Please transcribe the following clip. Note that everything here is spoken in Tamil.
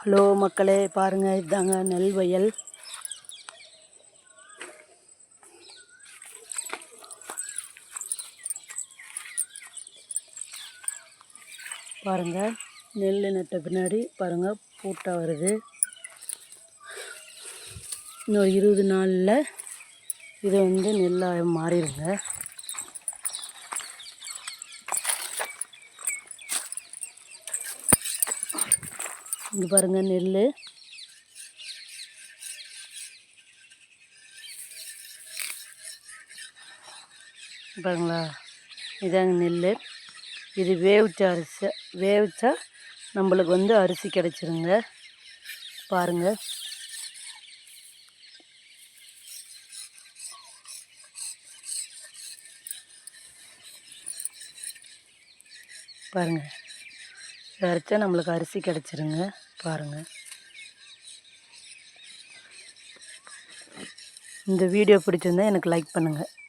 ஹலோ மக்களே, பாருங்கள், இதாங்க நெல் வயல். பாருங்கள், நெல் நட்ட பின்னாடி பாருங்கள் பூட்டா வருது. இன்னொரு 20 நாளில் இது நெல்லாக மாறிடுங்க. இங்கே பாருங்கள் நெல் பாருங்களா, இதாங்க நெல். இது வேவிச்சா நம்மளுக்கு அரிசி கிடச்சிருங்க. பாருங்கள், பாருங்கள், அரைச்சா நம்மளுக்கு அரிசி கிடச்சிருங்க. பாருங்கள், இந்த வீடியோ பிடிச்சிருந்தா எனக்கு லைக் பண்ணுங்கள்.